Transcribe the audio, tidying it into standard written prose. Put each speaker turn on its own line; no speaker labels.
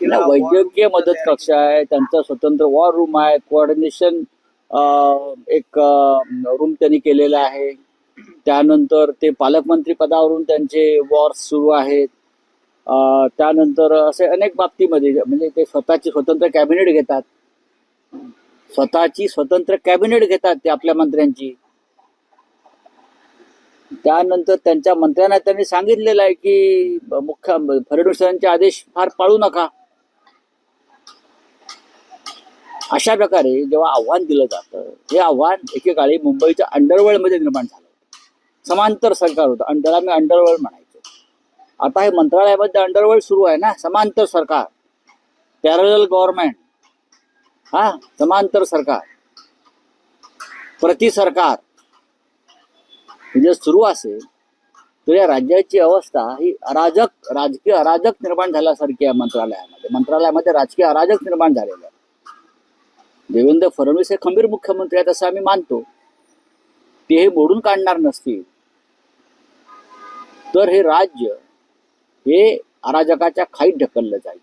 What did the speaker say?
महिला
वैद्यकीय मदत कक्ष आहे, त्यांचा स्वतंत्र वॉर रूम आहे, कोऑर्डिनेशन एक रूम त्यांनी केलेला आहे. त्यानंतर ते पालकमंत्री पदावरून त्यांचे वॉर्स सुरू आहेत. त्यानंतर असे अनेक बाबतीमध्ये म्हणजे ते स्वतःची स्वतंत्र कॅबिनेट घेतात, ते आपल्या मंत्र्यांची. त्यानंतर त्यांच्या मंत्र्यांना त्यांनी सांगितलेलं आहे की फडणवीसांचे आदेश फार पाळू नका. अशा प्रकारे जेव्हा आव्हान दिलं जातं, हे आव्हान एकेकाळी मुंबईच्या अंडरवर्ल्डमध्ये निर्माण झालं. समांतर सरकार होतं, त्याला मी अंडरवर्ल्ड म्हणायचो. आता हे मंत्रालयामध्ये अंडरवर्ल्ड सुरू आहे ना, समांतर सरकार, पॅरलल गव्हर्नमेंट, समांतर सरकार, प्रति सरकार जर सुरू असेल तर या राज्याची अवस्था ही राजकीय अराजक निर्माण झाल्यासारखी आहे. मंत्रालयामध्ये राजकीय अराजक निर्माण झालेलं आहे. देवेंद्र फडणवीस हे खंबीर मुख्यमंत्री आहेत असं आम्ही मानतो. ते हे मोडून काढणार नसतील तर हे राज्य हे अराजकाच्या खाईत ढकललं जाईल.